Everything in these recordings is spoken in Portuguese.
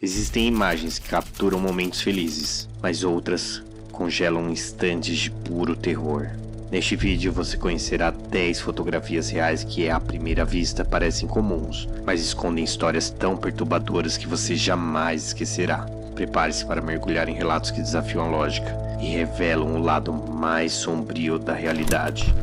Existem imagens que capturam momentos felizes, mas outras congelam instantes de puro terror. Neste vídeo você conhecerá 10 fotografias reais que à primeira vista parecem comuns, mas escondem histórias tão perturbadoras que você jamais esquecerá. Prepare-se para mergulhar em relatos que desafiam a lógica e revelam o lado mais sombrio da realidade.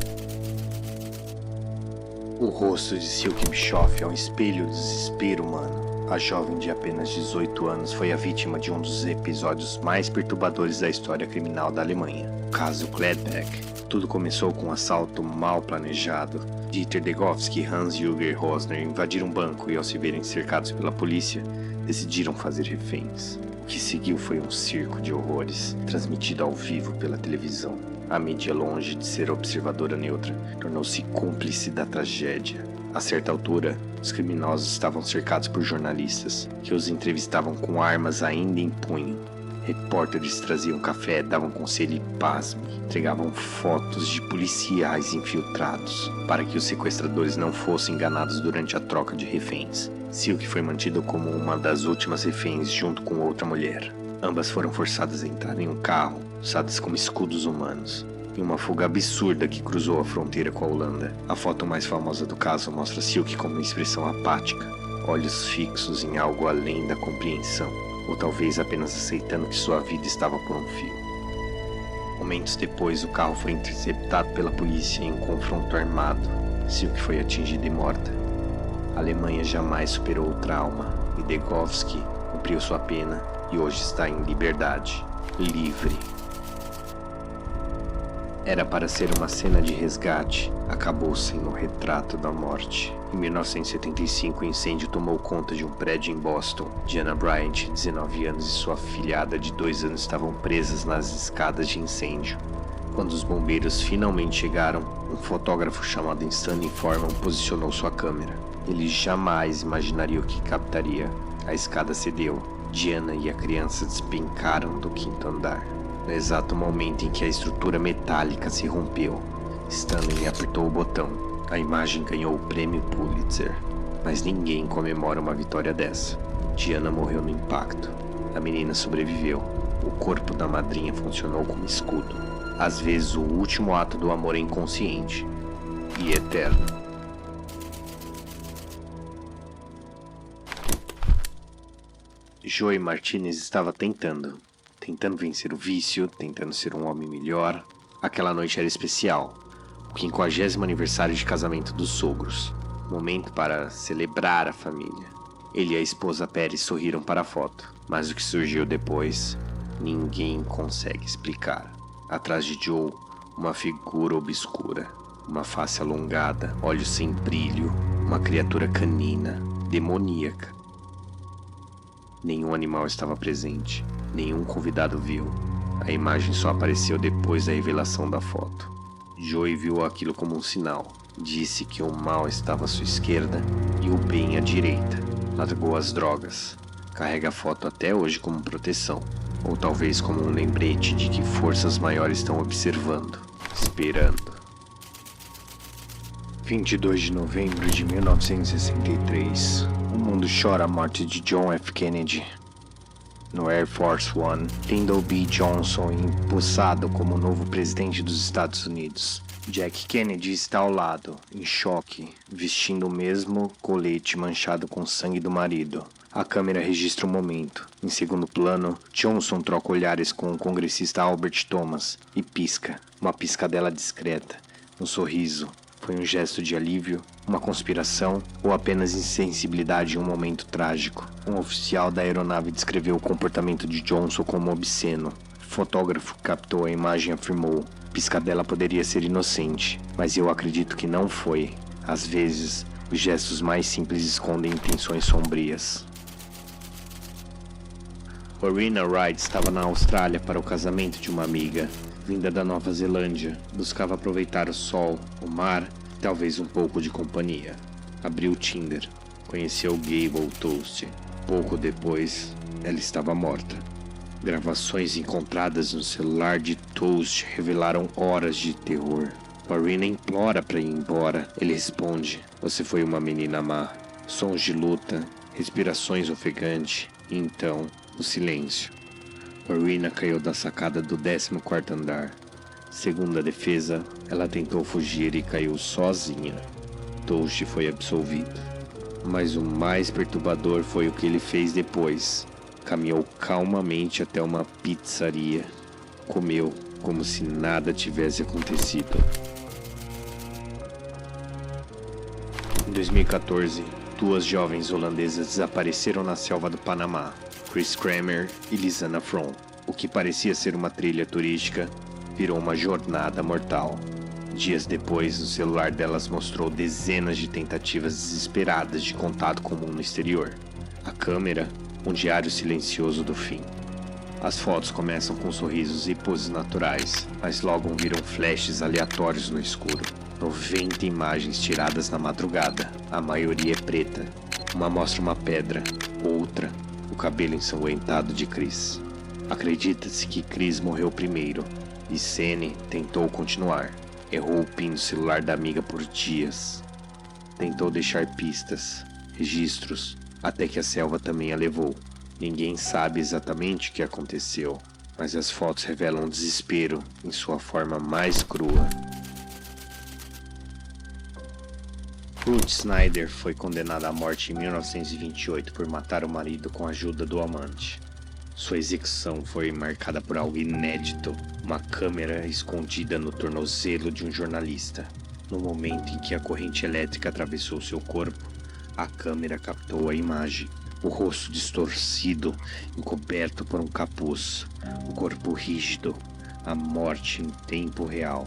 O rosto de Silke Bischoff é um espelho do desespero humano. A jovem de apenas 18 anos foi a vítima de um dos episódios mais perturbadores da história criminal da Alemanha, o caso Gladbeck. Tudo começou com um assalto mal planejado. Dieter Degowski e Hans-Jürgen Rosner invadiram um banco e, ao se verem cercados pela polícia, decidiram fazer reféns. O que seguiu foi um circo de horrores, transmitido ao vivo pela televisão. A mídia, longe de ser observadora neutra, tornou-se cúmplice da tragédia. A certa altura, os criminosos estavam cercados por jornalistas, que os entrevistavam com armas ainda em punho. Repórteres traziam café, davam conselho e, pasme, entregavam fotos de policiais infiltrados, para que os sequestradores não fossem enganados durante a troca de reféns. Silke foi mantido como uma das últimas reféns junto com outra mulher. Ambas foram forçadas a entrar em um carro, usadas como escudos humanos, em uma fuga absurda que cruzou a fronteira com a Holanda. A foto mais famosa do caso mostra Silke com uma expressão apática, olhos fixos em algo além da compreensão, ou talvez apenas aceitando que sua vida estava por um fio. Momentos depois, o carro foi interceptado pela polícia em um confronto armado. Silke foi atingida e morta. A Alemanha jamais superou o trauma, e Degowski cumpriu sua pena e hoje está em liberdade, livre. Era para ser uma cena de resgate, acabou sendo um retrato da morte. Em 1975, o incêndio tomou conta de um prédio em Boston. Diana Bryant, 19 anos, e sua afilhada de 2 anos estavam presas nas escadas de incêndio. Quando os bombeiros finalmente chegaram, um fotógrafo chamado Stanley Forman posicionou sua câmera. Ele jamais imaginaria o que captaria. A escada cedeu. Diana e a criança despencaram do 5º andar. No exato momento em que a estrutura metálica se rompeu, Stanley apertou o botão. A imagem ganhou o prêmio Pulitzer. Mas ninguém comemora uma vitória dessa. Diana morreu no impacto. A menina sobreviveu. O corpo da madrinha funcionou como escudo. Às vezes o último ato do amor é inconsciente e eterno. Joey Martinez estava tentando vencer o vício, tentando ser um homem melhor. Aquela noite era especial, o 50º aniversário de casamento dos sogros, momento para celebrar a família. Ele e a esposa Pérez sorriram para a foto, mas o que surgiu depois, ninguém consegue explicar. Atrás de Joe, uma figura obscura, uma face alongada, olhos sem brilho, uma criatura canina, demoníaca. Nenhum animal estava presente, nenhum convidado viu. A imagem só apareceu depois da revelação da foto. Joey viu aquilo como um sinal. Disse que o mal estava à sua esquerda e o bem à direita. Largou as drogas. Carrega a foto até hoje como proteção, ou talvez como um lembrete de que forças maiores estão observando, esperando. 22 de novembro de 1963. O mundo chora a morte de John F. Kennedy. No Air Force One, Lyndon B. Johnson é empossado como o novo presidente dos Estados Unidos. Jack Kennedy está ao lado, em choque, vestindo o mesmo colete manchado com sangue do marido. A câmera registra o momento. Em segundo plano, Johnson troca olhares com o congressista Albert Thomas e pisca, uma piscadela discreta, um sorriso. Foi um gesto de alívio, uma conspiração ou apenas insensibilidade em um momento trágico? Um oficial da aeronave descreveu o comportamento de Johnson como obsceno. O fotógrafo que captou a imagem afirmou: piscadela poderia ser inocente, mas eu acredito que não foi. Às vezes, os gestos mais simples escondem intenções sombrias. Orina Wright estava na Austrália para o casamento de uma amiga. Vinda da Nova Zelândia, buscava aproveitar o sol, o mar e talvez um pouco de companhia. Abriu o Tinder, conheceu Gable Toast. Pouco depois, ela estava morta. Gravações encontradas no celular de Toast revelaram horas de terror. Marina implora para ir embora. Ele responde: "Você foi uma menina má." Sons de luta, respirações ofegantes E então, o silêncio. Rowena caiu da sacada do 14º andar. Segundo a defesa, ela tentou fugir e caiu sozinha. Toast foi absolvido. Mas o mais perturbador foi o que ele fez depois. Caminhou calmamente até uma pizzaria. Comeu como se nada tivesse acontecido. Em 2014, duas jovens holandesas desapareceram na selva do Panamá, Chris Kramer e Lisanna Fromm. O que parecia ser uma trilha turística virou uma jornada mortal. Dias depois, o celular delas mostrou dezenas de tentativas desesperadas de contato com o mundo exterior. A câmera, um diário silencioso do fim. As fotos começam com sorrisos e poses naturais, mas logo viram flashes aleatórios no escuro. 90 imagens tiradas na madrugada, a maioria é preta. Uma mostra uma pedra, outra, o cabelo ensanguentado de Chris. Acredita-se que Chris morreu primeiro, e Sene tentou continuar. Errou o PIN do celular da amiga por dias. Tentou deixar pistas, registros, até que a selva também a levou. Ninguém sabe exatamente o que aconteceu, mas as fotos revelam o desespero em sua forma mais crua. Ruth Snyder foi condenada à morte em 1928 por matar o marido com a ajuda do amante. Sua execução foi marcada por algo inédito, uma câmera escondida no tornozelo de um jornalista. No momento em que a corrente elétrica atravessou seu corpo, a câmera captou a imagem. O rosto distorcido, encoberto por um capuz, o corpo rígido, a morte em tempo real.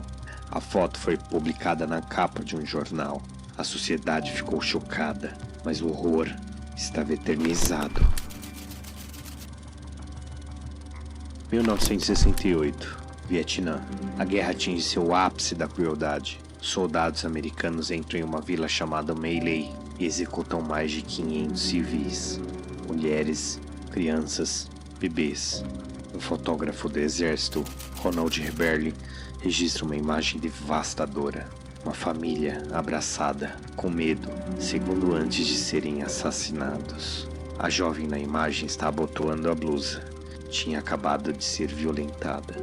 A foto foi publicada na capa de um jornal. A sociedade ficou chocada, mas o horror estava eternizado. 1968, Vietnã. A guerra atinge seu ápice da crueldade. Soldados americanos entram em uma vila chamada My Lai e executam mais de 500 civis. Mulheres, crianças, bebês. Um fotógrafo do exército, Ronald Heberle, registra uma imagem devastadora. Uma família abraçada, com medo, segundo antes de serem assassinados. A jovem na imagem está abotoando a blusa. Tinha acabado de ser violentada.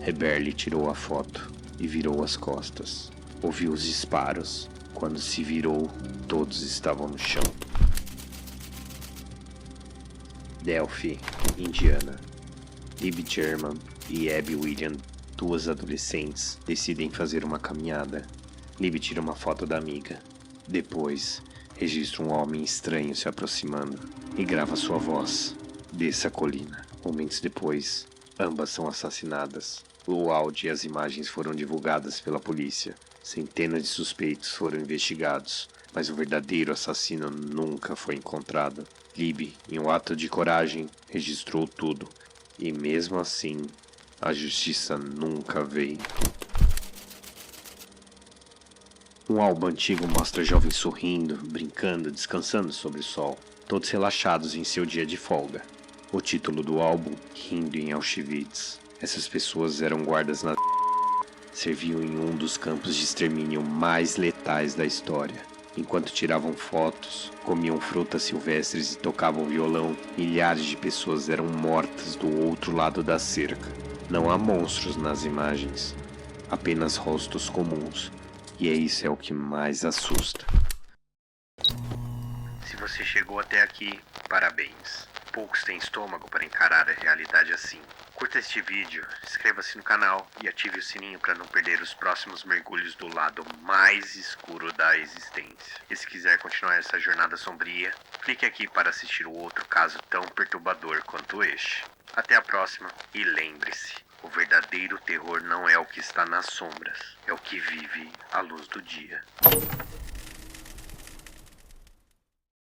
Heberle tirou a foto e virou as costas. Ouviu os disparos. Quando se virou, todos estavam no chão. Delphi, Indiana. Libby German e Abby William, duas adolescentes, decidem fazer uma caminhada. Libby tira uma foto da amiga. Depois, registra um homem estranho se aproximando e grava sua voz. Desça a colina. Momentos depois, ambas são assassinadas. O áudio e as imagens foram divulgadas pela polícia. Centenas de suspeitos foram investigados, mas o verdadeiro assassino nunca foi encontrado. Libby, em um ato de coragem, registrou tudo. E mesmo assim, a justiça nunca veio. Um álbum antigo mostra jovens sorrindo, brincando, descansando sob o sol, todos relaxados em seu dia de folga. O título do álbum, Rindo em Auschwitz. Essas pessoas eram guardas serviam em um dos campos de extermínio mais letais da história. Enquanto tiravam fotos, comiam frutas silvestres e tocavam violão, milhares de pessoas eram mortas do outro lado da cerca. Não há monstros nas imagens, apenas rostos comuns. E isso é o que mais assusta. Se você chegou até aqui, parabéns. Poucos têm estômago para encarar a realidade assim. Curta este vídeo, inscreva-se no canal e ative o sininho para não perder os próximos mergulhos do lado mais escuro da existência. E se quiser continuar essa jornada sombria, clique aqui para assistir o outro caso tão perturbador quanto este. Até a próxima e lembre-se, o verdadeiro terror não é o que está nas sombras, é o que vive à luz do dia.